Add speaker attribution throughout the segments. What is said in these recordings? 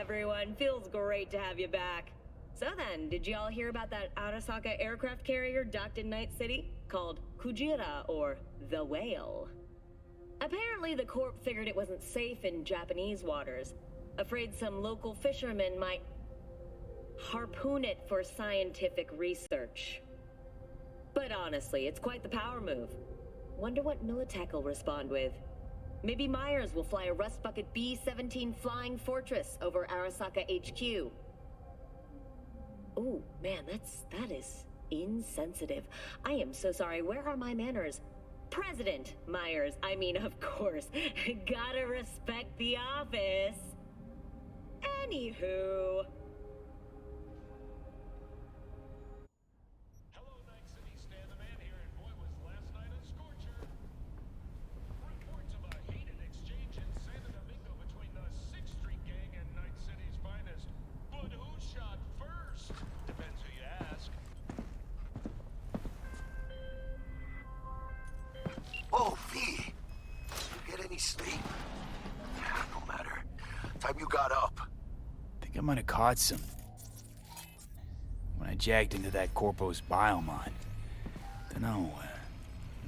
Speaker 1: everyone. Feels great to have you back. So then, did y'all hear about that Arasaka aircraft carrier docked in Night City? Called Kujira, or the Whale. Apparently, the Corp figured it wasn't safe in Japanese waters. Afraid some local fishermen might harpoon it for scientific research. But honestly, it's quite the power move. Wonder what Militech will respond with. Maybe Myers will fly a Rust Bucket B-17 Flying Fortress over Arasaka HQ. Ooh, man, that is insensitive. I am so sorry. Where are my manners? President Myers, I mean, of course. Gotta respect the office. Anywho.
Speaker 2: Hello, Night City. Stan the Man here, and boy, was last night a scorcher. Reports of a heated exchange in San Domingo between the 6th Street Gang and Night City's finest. But who shot first? Depends who you ask.
Speaker 3: Oh, V! You get any sleep? No matter. Time you got up.
Speaker 4: I might have caught some when I jagged into that Corpo's biomon. Dunno,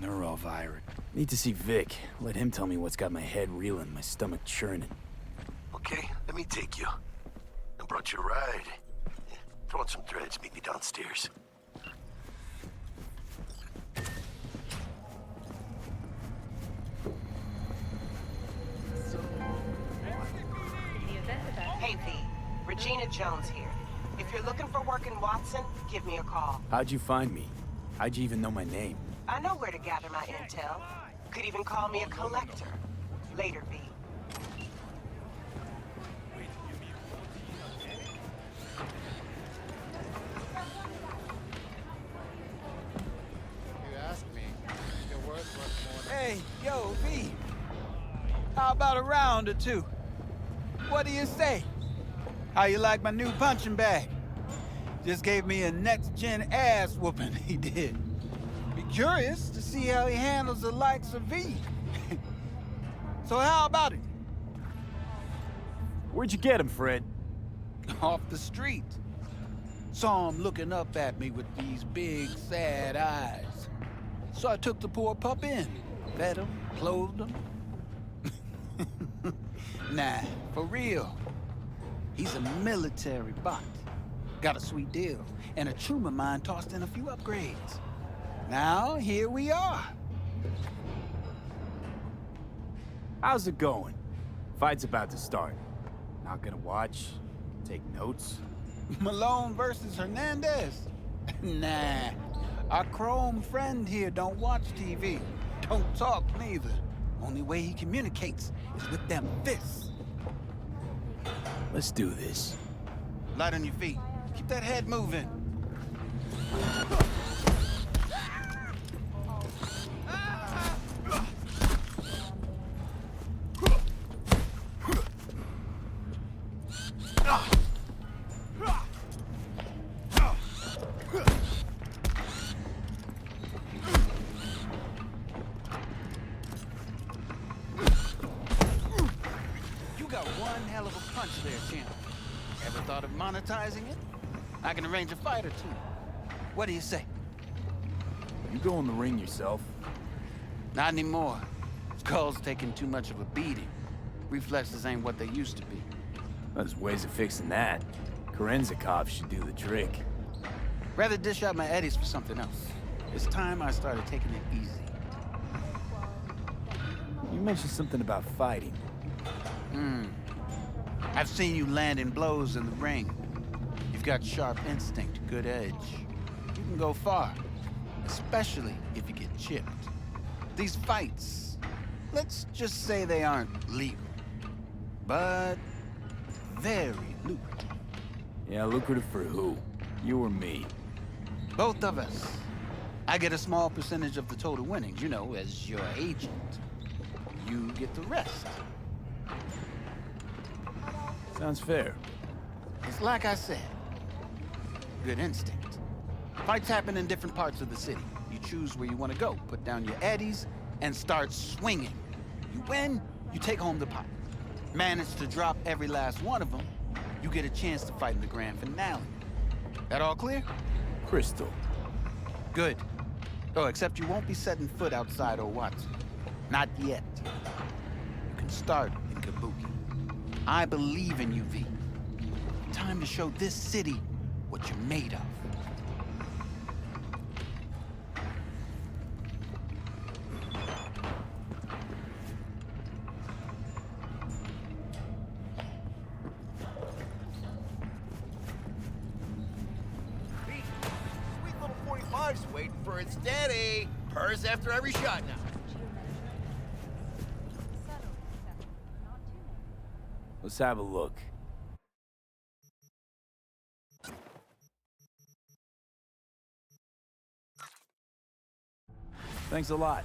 Speaker 4: neurovirus. Need to see Vic. Let him tell me what's got my head reeling, my stomach churning.
Speaker 3: Okay, let me take you. I brought you a ride. Throw on some threads, meet me downstairs.
Speaker 5: Hey, V. Regina Jones here. If you're looking for work in Watson, give me a call.
Speaker 4: How'd you find me? How'd you even know my name?
Speaker 5: I know where to gather my intel. Could even call me a collector. Later, V.
Speaker 6: You ask me, you're worth much more.
Speaker 7: Hey, yo, V. How about a round or two? What do you say? How you like my new punching bag? Just gave me a next-gen ass whooping, he did. Be curious to see how he handles the likes of V. So how about it?
Speaker 4: Where'd you get him, Fred?
Speaker 7: Off the street. Saw him looking up at me with these big, sad eyes. So I took the poor pup in. Fed him, clothed him. Nah, for real. He's a military bot. Got a sweet deal, and a tumor mine tossed in a few upgrades. Now, here we are.
Speaker 4: How's it going? Fight's about to start. Not gonna watch? Take notes?
Speaker 7: Malone versus Hernandez? Nah. Our chrome friend here don't watch TV. Don't talk neither. Only way he communicates is with them fists.
Speaker 4: Let's do this.
Speaker 7: Light on your feet. Keep that head moving. You got one hell of a punch there, champ. Ever thought of monetizing it? I can arrange a fight or two. What do you say?
Speaker 4: You go in the ring yourself.
Speaker 7: Not anymore. Skull's taking too much of a beating. Reflexes ain't what they used to be.
Speaker 4: There's ways of fixing that. Korenzikov should do the trick.
Speaker 7: Rather dish out my eddies for something else. It's time I started taking it easy.
Speaker 4: You mentioned something about fighting.
Speaker 7: I've seen you landing blows in the ring. You've got sharp instinct, good edge. You can go far, especially if you get chipped. These fights, let's just say they aren't legal, but very lucrative.
Speaker 4: Yeah, lucrative for who? You or me?
Speaker 7: Both of us. I get a small percentage of the total winnings, you know, as your agent. You get the rest.
Speaker 4: Sounds fair.
Speaker 7: It's like I said, good instinct. Fights happen in different parts of the city. You choose where you want to go, put down your eddies, and start swinging. You win, you take home the pot. Manage to drop every last one of them, you get a chance to fight in the grand finale. That all clear?
Speaker 4: Crystal.
Speaker 7: Good. Oh, except you won't be setting foot outside Watson. Not yet. You can start in Kabuki. I believe in you, V. Time to show this city what you're made of.
Speaker 3: Sweet little 45's waiting for its daddy. Purrs after every shot now.
Speaker 4: Let's have a look. Thanks a lot.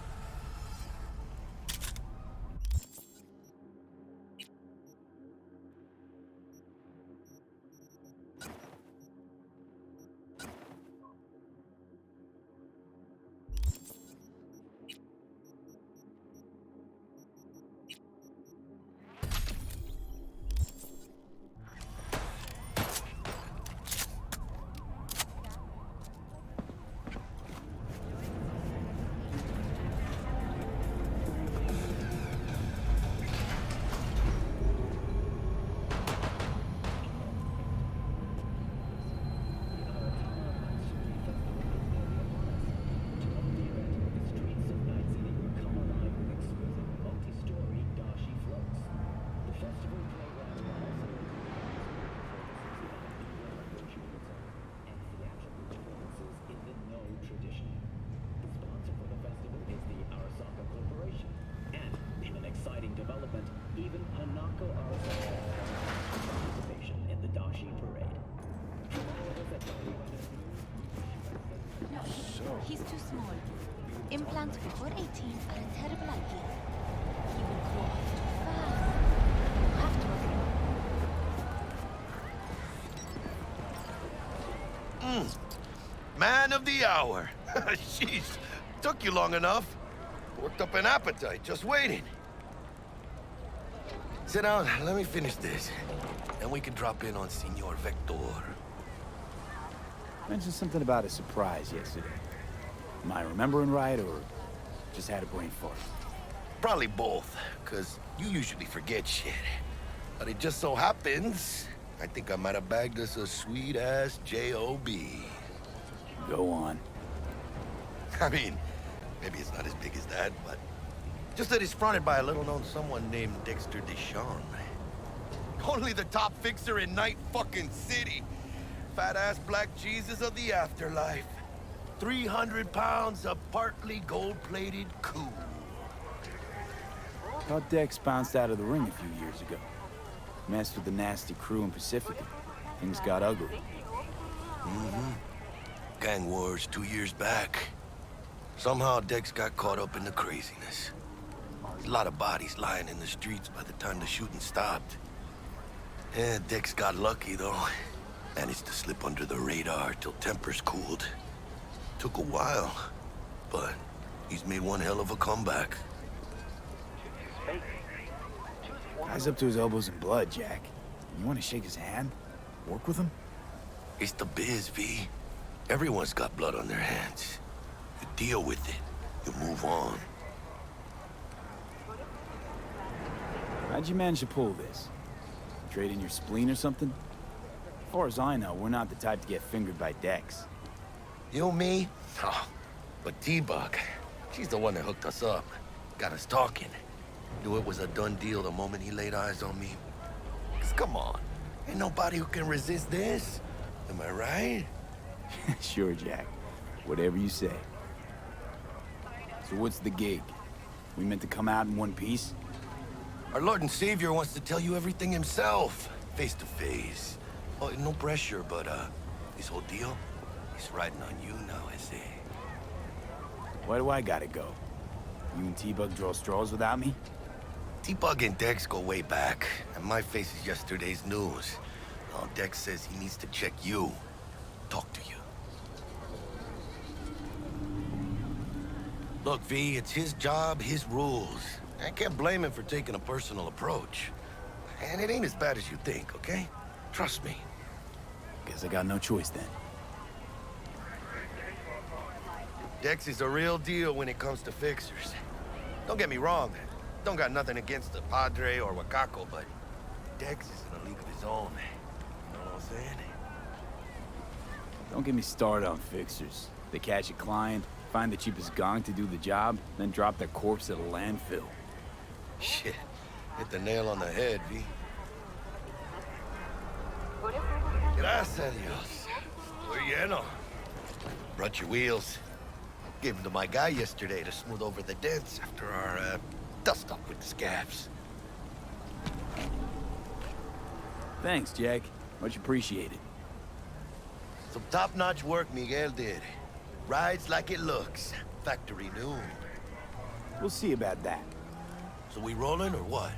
Speaker 8: He's too small. Implants before 18 are a terrible idea. He will grow up too fast. You have to agree.
Speaker 3: Man of the hour. Jeez, took you long enough. Worked up an appetite, just waiting. Sit down, let me finish this. Then we can drop in on Senor Vector.
Speaker 4: Mentioned something about a surprise yesterday. Am I remembering right, or just had a brain fart?
Speaker 3: Probably both, because you usually forget shit. But it just so happens, I think I might have bagged us a sweet-ass J.O.B.
Speaker 4: Go on.
Speaker 3: I mean, maybe it's not as big as that, but just that it's fronted by a little-known someone named Dexter Deshawn. Only the top fixer in Night fucking City. Fat-ass black Jesus of the afterlife. 300 pounds of partly gold-plated cool.
Speaker 4: Thought Dex bounced out of the ring a few years ago. Messed with the nasty crew in Pacifica. Things got ugly.
Speaker 3: Gang wars 2 years back. Somehow Dex got caught up in the craziness. There's a lot of bodies lying in the streets by the time the shooting stopped. Yeah, Dex got lucky, though. Managed to slip under the radar till tempers cooled. Took a while, but he's made one hell of a comeback.
Speaker 4: Guy's up to his elbows in blood, Jack. You want to shake his hand? Work with him?
Speaker 3: It's the biz, V. Everyone's got blood on their hands. You deal with it. You move on.
Speaker 4: How'd you manage to pull this? Trade in your spleen or something? As far as I know, we're not the type to get fingered by Dex.
Speaker 3: You, me? Oh, but T-Bug, she's the one that hooked us up. Got us talking. Knew it was a done deal the moment he laid eyes on me. 'Cause come on, ain't nobody who can resist this. Am I right?
Speaker 4: Sure, Jack. Whatever you say. So what's the gig? We meant to come out in one piece?
Speaker 3: Our Lord and Savior wants to tell you everything himself, face to face. Oh, no pressure, but this whole deal, he's riding on you now, I say.
Speaker 4: Why do I gotta go? You and T-Bug draw straws without me?
Speaker 3: T-Bug and Dex go way back, and my face is yesterday's news. Now Dex says he needs to check you, talk to you. Look, V, it's his job, his rules. I can't blame him for taking a personal approach. And it ain't as bad as you think, okay? Trust me.
Speaker 4: Guess I got no choice then.
Speaker 3: Dex is a real deal when it comes to fixers. Don't get me wrong. Don't got nothing against the Padre or Wakako, but Dex is in a league of his own. You know what I'm saying?
Speaker 4: Don't get me started on fixers. They catch a client, find the cheapest gong to do the job, then drop their corpse at a landfill.
Speaker 3: Shit. Hit the nail on the head, V. Gracias a Dios. Estoy lleno. Brought your wheels. Gave them to my guy yesterday to smooth over the dents after our, dust up with the scabs.
Speaker 4: Thanks, Jack. Much appreciated.
Speaker 3: Some top-notch work Miguel did. Rides like it looks. Factory new.
Speaker 4: We'll see about that.
Speaker 3: So we rolling or what?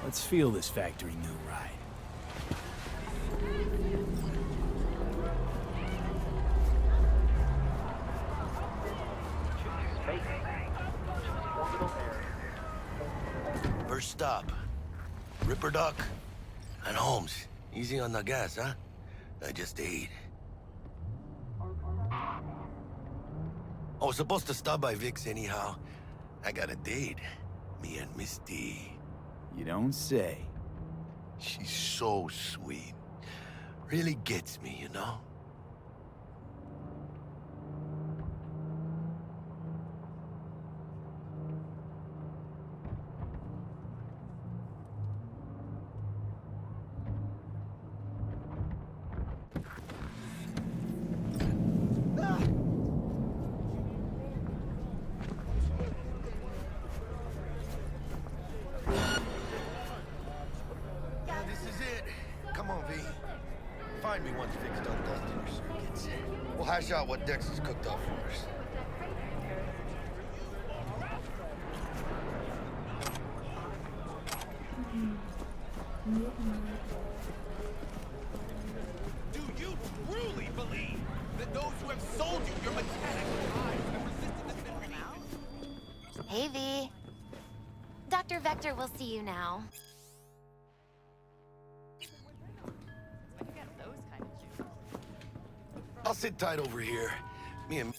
Speaker 4: Let's feel this factory new ride.
Speaker 3: First stop. Ripper Doc and Holmes. Easy on the gas, huh? I just ate. I was supposed to stop by Vic's anyhow. I got a date. Me and Misty.
Speaker 4: You don't say.
Speaker 3: She's so sweet. Really gets me, you know? Find me once Vic's done dusting your circuits. We'll hash out what Dex has cooked up for us.
Speaker 9: Do you truly believe that those who have sold you your mechanical lives have resisted this been
Speaker 8: Hey, V. Dr. Vector will see you now.
Speaker 3: I'll sit tight over here. Me and...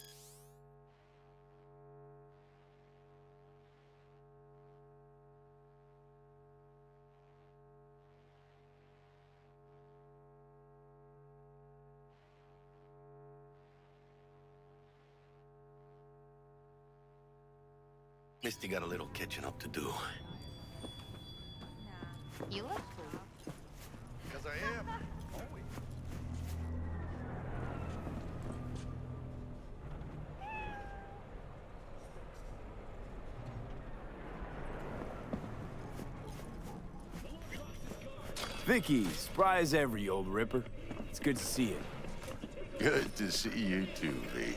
Speaker 3: Misty got a little catching up to do.
Speaker 8: You look cool.
Speaker 3: Because I am. Always.
Speaker 4: Vicky, spry as ever, you old ripper. It's good to see you.
Speaker 10: Good to see you too, V.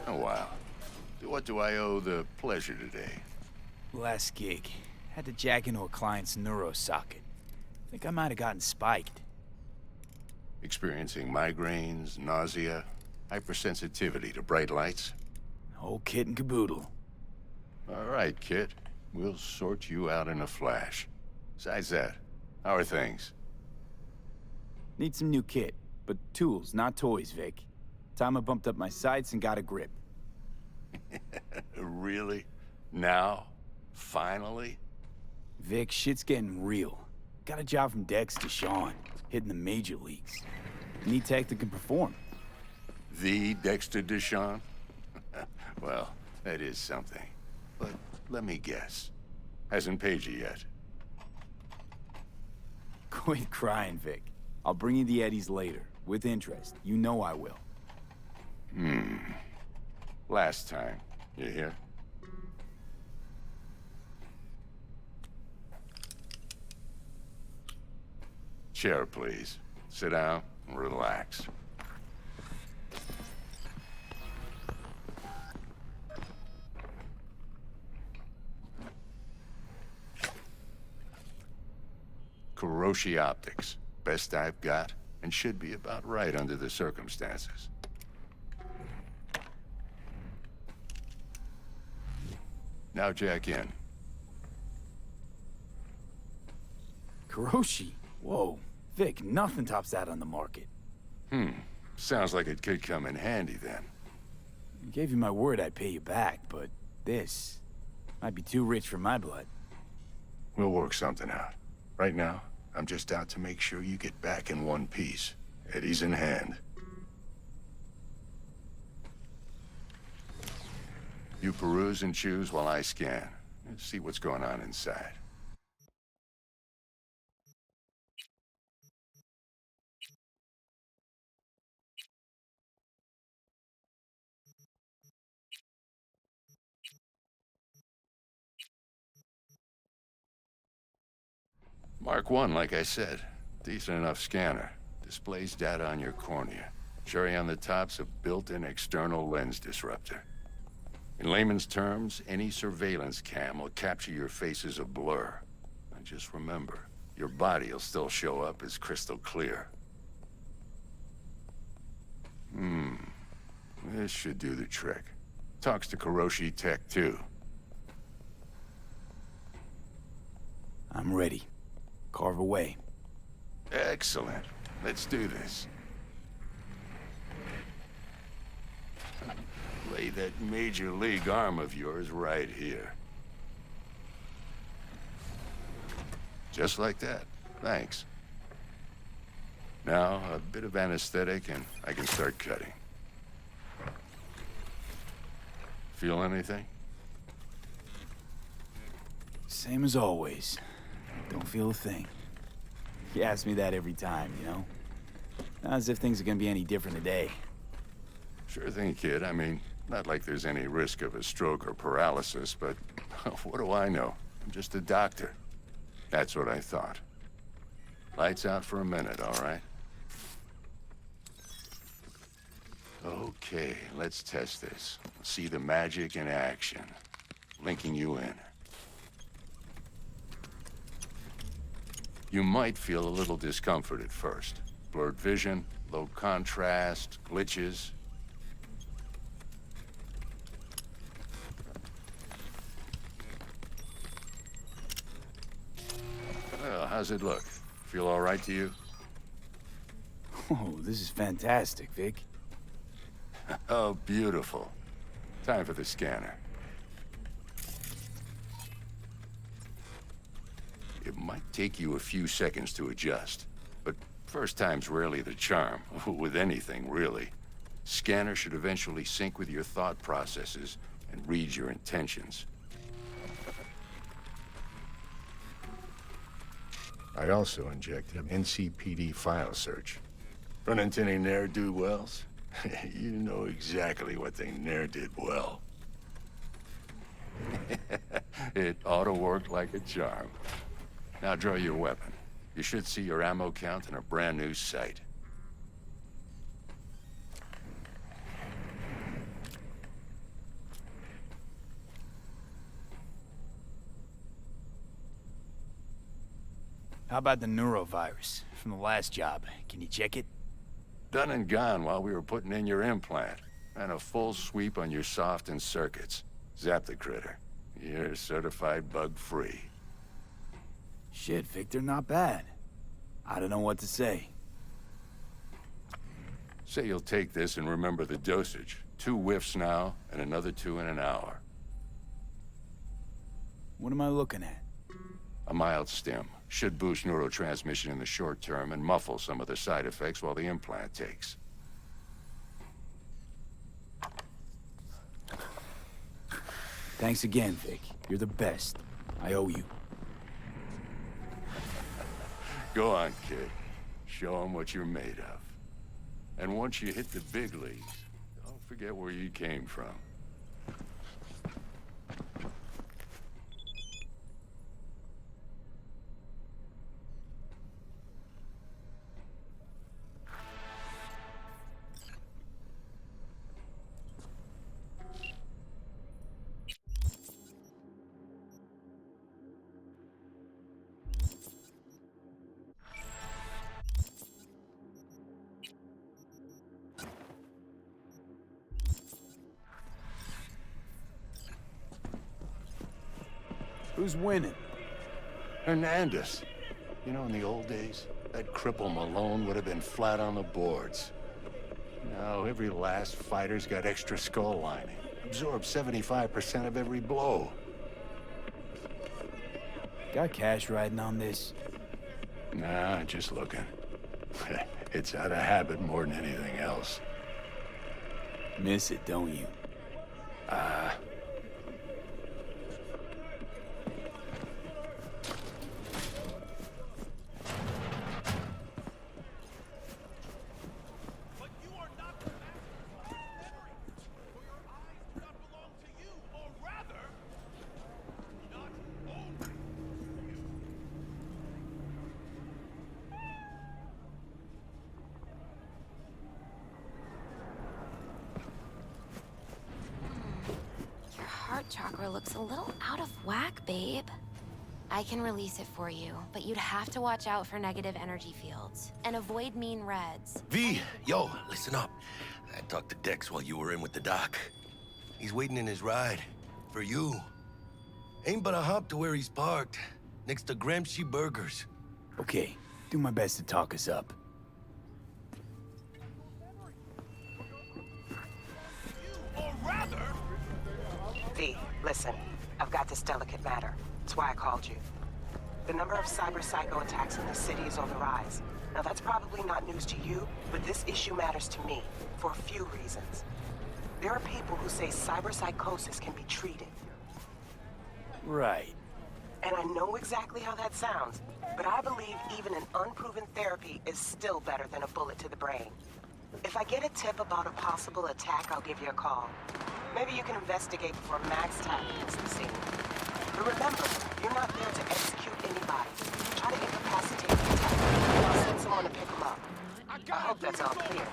Speaker 10: Oh, wow. What do I owe the pleasure today?
Speaker 4: Last gig. Had to jack into a client's neuro socket. Think I might have gotten spiked.
Speaker 10: Experiencing migraines, nausea, hypersensitivity to bright lights?
Speaker 4: Whole kit and caboodle.
Speaker 10: All right, kid. We'll sort you out in a flash. Besides that, how are things?
Speaker 4: Need some new kit, but tools, not toys, Vic. Time I bumped up my sights and got a grip.
Speaker 10: Really? Now? Finally?
Speaker 4: Vic, shit's getting real. Got a job from Dex to Sean, hitting the major leagues. Need tech that can perform.
Speaker 10: The Dexter Deshawn? Well, that is something. But let me guess. Hasn't paid you yet.
Speaker 4: Quit crying, Vic. I'll bring you the eddies later, with interest. You know I will.
Speaker 10: Last time. You hear? Chair, please. Sit down and relax. Kuroshi Optics. Best I've got, and should be about right under the circumstances. Now jack in.
Speaker 4: Kuroshi? Whoa. Vic, nothing tops that on the market.
Speaker 10: Sounds like it could come in handy then.
Speaker 4: I gave you my word I'd pay you back, but this might be too rich for my blood.
Speaker 10: We'll work something out. Right now, I'm just out to make sure you get back in one piece. Eddie's in hand. You peruse and choose while I scan. Let's see what's going on inside. Mark 1, like I said. Decent enough scanner. Displays data on your cornea. Cherry on the top's a built-in external lens disruptor. In layman's terms, any surveillance cam will capture your face as a blur. And just remember, your body will still show up as crystal clear. This should do the trick. Talks to Kuroshi Tech, too.
Speaker 4: I'm ready. Carve away.
Speaker 10: Excellent. Let's do this. Lay that major league arm of yours right here. Just like that. Thanks. Now, a bit of anesthetic and I can start cutting. Feel anything?
Speaker 4: Same as always. Don't feel a thing. You ask me that every time, you know? Not as if things are gonna be any different today.
Speaker 10: Sure thing, kid. I mean, not like there's any risk of a stroke or paralysis, but what do I know? I'm just a doctor. That's what I thought. Lights out for a minute, all right? Okay, let's test this. See the magic in action. Linking you in. You might feel a little discomfort at first. Blurred vision, low contrast, glitches. Well, how's it look? Feel all right to you?
Speaker 4: Oh, this is fantastic, Vic.
Speaker 10: Oh, beautiful. Time for the scanner. It might take you a few seconds to adjust, but first time's rarely the charm, with anything, really. Scanner should eventually sync with your thought processes and read your intentions. I also injected an NCPD file search. Run into any ne'er-do-wells? You know exactly what they ne'er did well. It ought to work like a charm. Now draw your weapon. You should see your ammo count in a brand new sight.
Speaker 4: How about the neurovirus from the last job? Can you check it?
Speaker 10: Done and gone while we were putting in your implant. And a full sweep on your soft and circuits. Zap the critter. You're certified bug-free.
Speaker 4: Shit, Victor, not bad. I don't know what to say.
Speaker 10: Say you'll take this and remember the dosage. 2 whiffs now, and another 2 in an hour.
Speaker 4: What am I looking at?
Speaker 10: A mild stim. Should boost neurotransmission in the short term and muffle some of the side effects while the implant takes.
Speaker 4: Thanks again, Vic. You're the best. I owe you.
Speaker 10: Go on, kid. Show them what you're made of. And once you hit the big leagues, don't forget where you came from.
Speaker 4: Who's winning?
Speaker 10: Hernandez. You know, in the old days, that cripple Malone would have been flat on the boards. Now every last fighter's got extra skull lining. Absorbs 75% of every blow.
Speaker 4: Got cash riding on this?
Speaker 10: Nah, just looking. It's out of habit more than anything else.
Speaker 4: Miss it, don't you?
Speaker 9: But you are not the master of your memories, for your eyes do not belong to you, or rather, not only you.
Speaker 8: Your heart chakra looks a little out of whack, babe. I can release it for you, but you'd have to watch out for negative energy fields and avoid mean reds.
Speaker 3: V, yo, listen up. I talked to Dex while you were in with the doc. He's waiting in his ride. For you. Ain't but a hop to where he's parked. Next to Gramsci Burgers.
Speaker 4: Okay, do my best to talk us up.
Speaker 9: Or rather,
Speaker 5: V, listen. I've got this delicate matter. That's why I called you. The number of cyber psycho attacks in the city is on the rise. Now that's probably not news to you, but this issue matters to me for a few reasons. There are people who say cyber psychosis can be treated.
Speaker 4: Right.
Speaker 5: And I know exactly how that sounds, but I believe even an unproven therapy is still better than a bullet to the brain. If I get a tip about a possible attack, I'll give you a call. Maybe you can investigate before Max Tack hits the scene. But remember, you're not there to execute anybody. Try to incapacitate the attacker, and I'll send someone to pick him up. I hope that's all clear.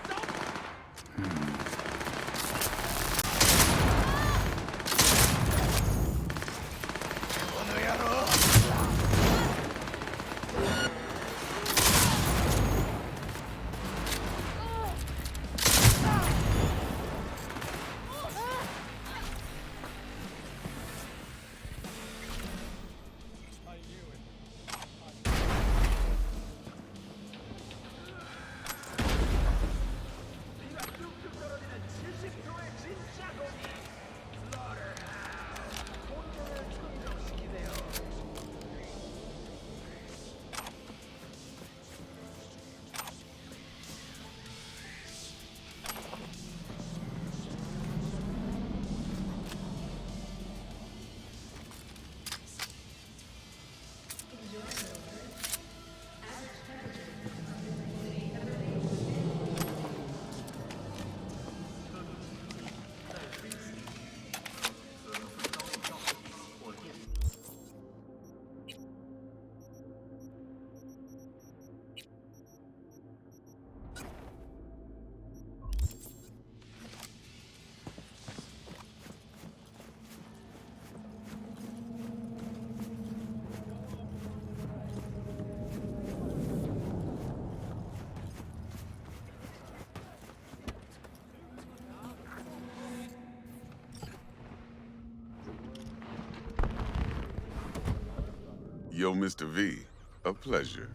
Speaker 11: Yo, Mr. V, a pleasure.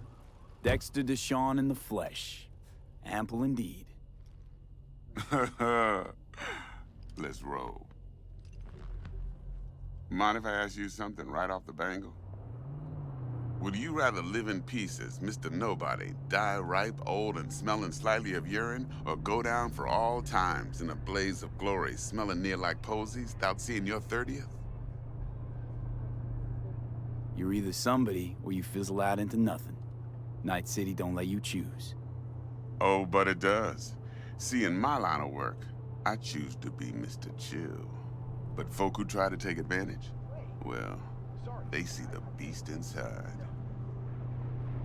Speaker 4: Dexter Deshawn in the flesh. Ample indeed.
Speaker 11: Let's roll. Mind if I ask you something right off the bangle? Would you rather live in pieces, Mr. Nobody, die ripe, old, and smelling slightly of urine, or go down for all times in a blaze of glory, smelling near like posies, without seeing your 30th?
Speaker 4: You're either somebody, or you fizzle out into nothing. Night City don't let you choose.
Speaker 11: Oh, but it does. See, in my line of work, I choose to be Mr. Chill. But folk who try to take advantage, well, they see the beast inside.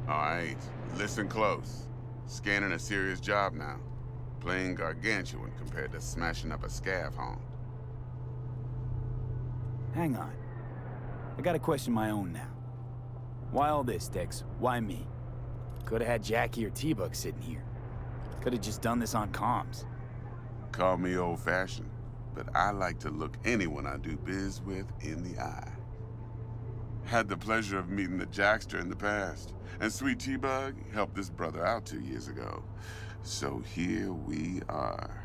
Speaker 11: All right, listen close. Scanning a serious job now. Playing gargantuan compared to smashing up a scav haunt.
Speaker 4: Hang on. I got a question of my own now. Why all this, Dex? Why me? Could've had Jackie or T-Bug sitting here. Could've just done this on comms.
Speaker 11: Call me old-fashioned, but I like to look anyone I do biz with in the eye. Had the pleasure of meeting the Jackster in the past. And Sweet T-Bug helped this brother out 2 years ago. So here we are.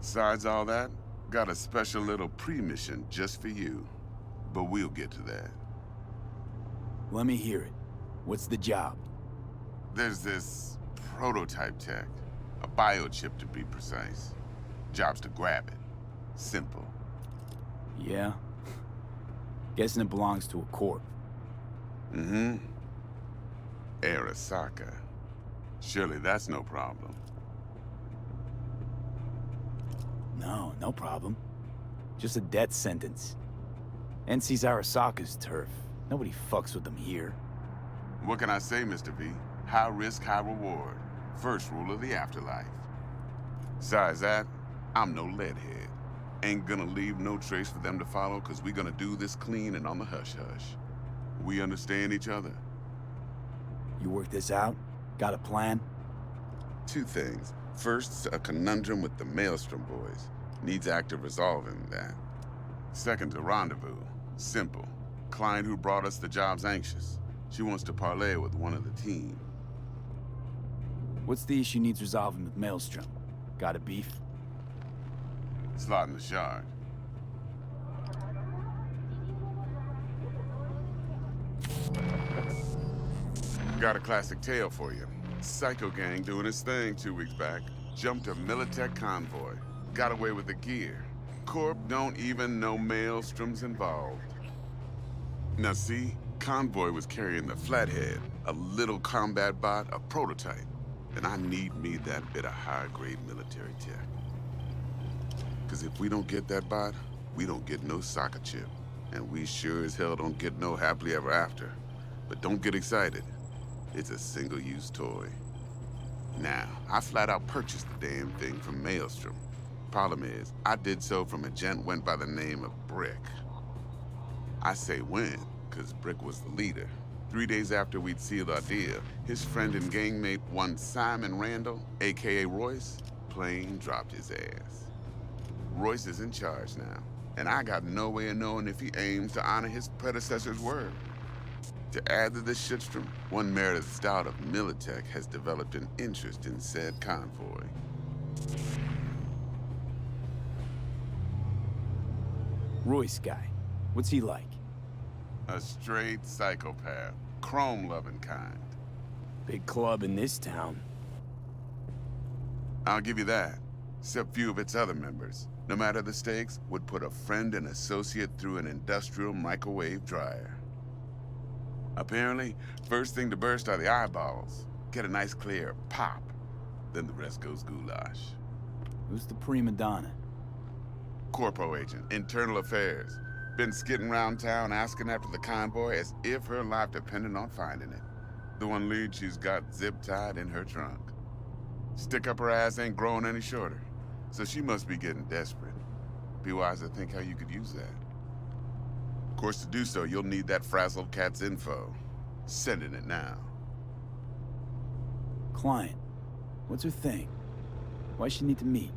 Speaker 11: Besides all that, got a special little pre-mission just for you. But we'll get to that.
Speaker 4: Let me hear it. What's the job?
Speaker 11: There's this prototype tech. A biochip to be precise. Job's to grab it. Simple.
Speaker 4: Yeah? Guessing it belongs to a corp.
Speaker 11: Mm-hmm. Arasaka. Surely that's no problem.
Speaker 4: No, no problem. Just a death sentence. NC's Arasaka's turf. Nobody fucks with them here.
Speaker 11: What can I say, Mr. V? High risk, high reward. First rule of the afterlife. Besides that, I'm no leadhead. Ain't gonna leave no trace for them to follow, cause we gonna do this clean and on the hush-hush. We understand each other?
Speaker 4: You work this out? Got a plan?
Speaker 11: Two things. First, a conundrum with the Maelstrom boys. Needs active resolving that. Second, a rendezvous. Simple. Client who brought us the job's anxious. She wants to parlay with one of the team.
Speaker 4: What's the issue needs resolving with Maelstrom? Got a beef?
Speaker 11: Slot in the shard. Got a classic tale for you. Psycho gang doing his thing 2 weeks back. Jumped a Militech convoy. Got away with the gear. Corp don't even know Maelstrom's involved. Now see, convoy was carrying the Flathead, a little combat bot, a prototype. And I need me that bit of high-grade military tech. Cause if we don't get that bot, we don't get no soccer chip. And we sure as hell don't get no happily ever after. But don't get excited. It's a single-use toy. Now, I flat out purchased the damn thing from Maelstrom. Problem is, I did so from a gent went by the name of Brick. I say when, cause Brick was the leader. 3 days after we'd sealed our deal, his friend and gangmate, one Simon Randall, aka Royce, plain dropped his ass. Royce is in charge now, and I got no way of knowing if he aims to honor his predecessor's word. To add to this shitstrom, one Meredith Stout of Militech has developed an interest in said convoy.
Speaker 4: Royce guy. What's he like?
Speaker 11: A straight psychopath. Chrome-loving kind.
Speaker 4: Big club in this town.
Speaker 11: I'll give you that. Except few of its other members, no matter the stakes, would put a friend and associate through an industrial microwave dryer. Apparently, first thing to burst are the eyeballs. Get a nice clear pop. Then the rest goes goulash.
Speaker 4: Who's the prima donna?
Speaker 11: Corpo agent, internal affairs. Been skidding around town asking after the convoy as if her life depended on finding it. The one lead she's got zip-tied in her trunk. Stick up her ass ain't growing any shorter, so she must be getting desperate. Be wise to think how you could use that. Of course, to do so, you'll need that frazzled cat's info. Sending it now.
Speaker 4: Client. What's her thing? Why she need to meet?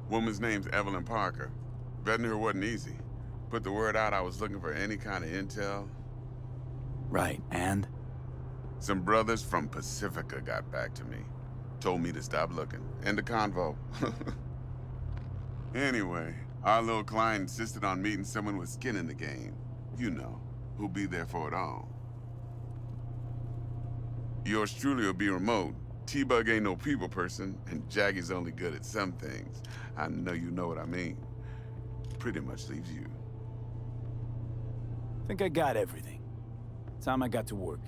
Speaker 11: Woman's name's Evelyn Parker. Vetting her wasn't easy. Put the word out I was looking for any kind of intel.
Speaker 4: Right, and?
Speaker 11: Some brothers from Pacifica got back to me. Told me to stop looking. End of convo. Anyway, our little client insisted on meeting someone with skin in the game. You know, who'll be there for it all. Yours truly will be remote. T-Bug ain't no people person, and Jaggy's only good at some things. I know you know what I mean. Pretty much leaves you.
Speaker 4: Think I got everything. Time I got to work.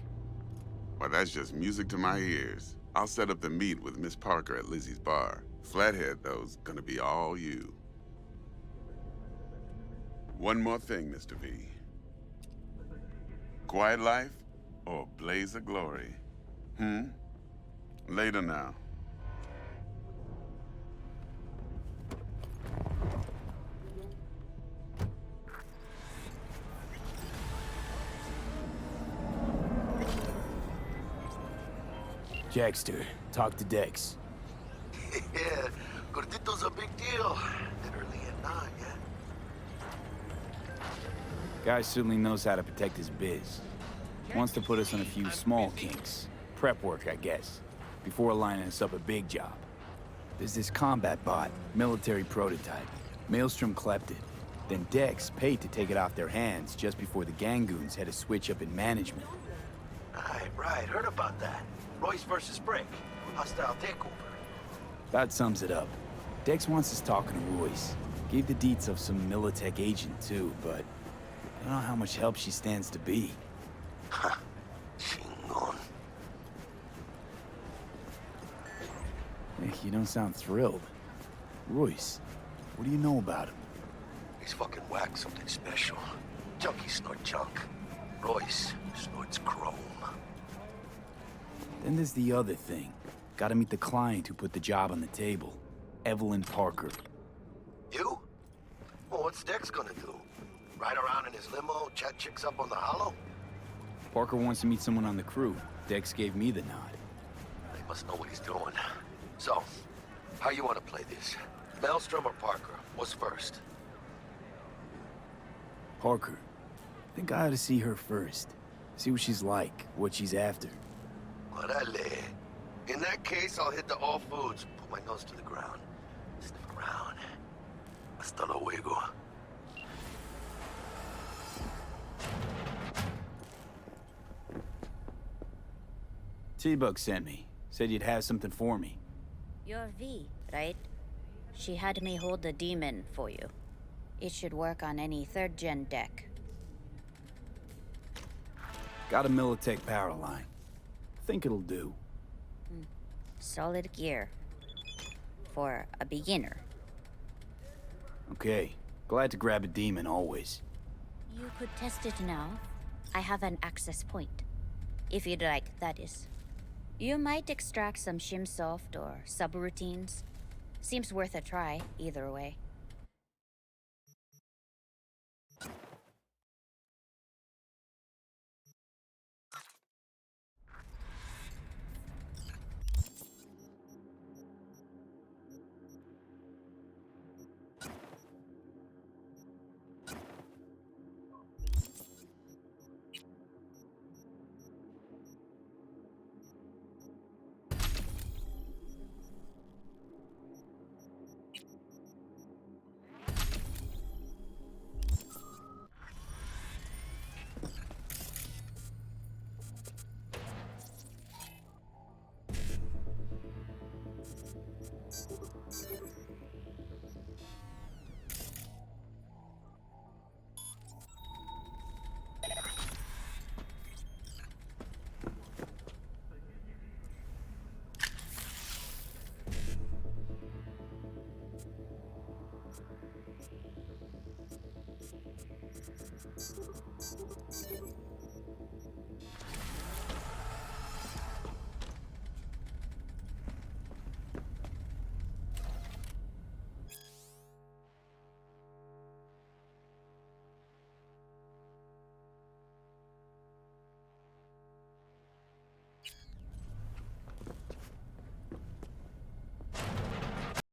Speaker 11: Well, that's just music to my ears. I'll set up the meet with Miss Parker at Lizzie's bar. Flathead, though's gonna be all you. One more thing, Mr. V. Quiet life or blaze of glory? Later now.
Speaker 4: Jackster, talk to Dex.
Speaker 3: Yeah, Gordito's a big deal. Literally at 9, yeah?
Speaker 4: Guy certainly knows how to protect his biz. Wants to put us on a few small kinks. Prep work, I guess. Before lining us up a big job. There's this combat bot, military prototype. Maelstrom clept it. Then Dex paid to take it off their hands just before the Gangoons had a switch up in management.
Speaker 3: Right, heard about that. Royce versus Brick. Hostile takeover.
Speaker 4: That sums it up. Dex wants us talking to Royce. Gave the deets of some Militech agent too, but I don't know how much help she stands to be.
Speaker 3: Ha. Chingon.
Speaker 4: Hey, you don't sound thrilled. Royce, what do you know about him?
Speaker 3: He's fucking whack, something special. Junkies snort junk. Royce snorts chrome.
Speaker 4: Then there's the other thing. Gotta meet the client who put the job on the table. Evelyn Parker.
Speaker 3: You? Well, what's Dex gonna do? Ride around in his limo, chat chicks up on the hollow?
Speaker 4: Parker wants to meet someone on the crew. Dex gave me the nod.
Speaker 3: He must know what he's doing. So, how you want to play this? Maelstrom or Parker? What's first?
Speaker 4: Parker. Think I ought to see her first. See what she's like, what she's after.
Speaker 3: Orale. In that case, I'll hit the all foods. Put my nose to the ground. Sniff around. Hasta luego.
Speaker 4: T-Bug sent me. Said you'd have something for me.
Speaker 12: You're V, right? She had me hold the demon for you. It should work on any third-gen deck.
Speaker 4: Got a Militech power line. Think it'll do.
Speaker 12: Solid gear. For a beginner.
Speaker 4: Okay. Glad to grab a demon always.
Speaker 12: You could test it now. I have an access point. If you'd like, that is. You might extract some shimsoft or subroutines. Seems worth a try, either way.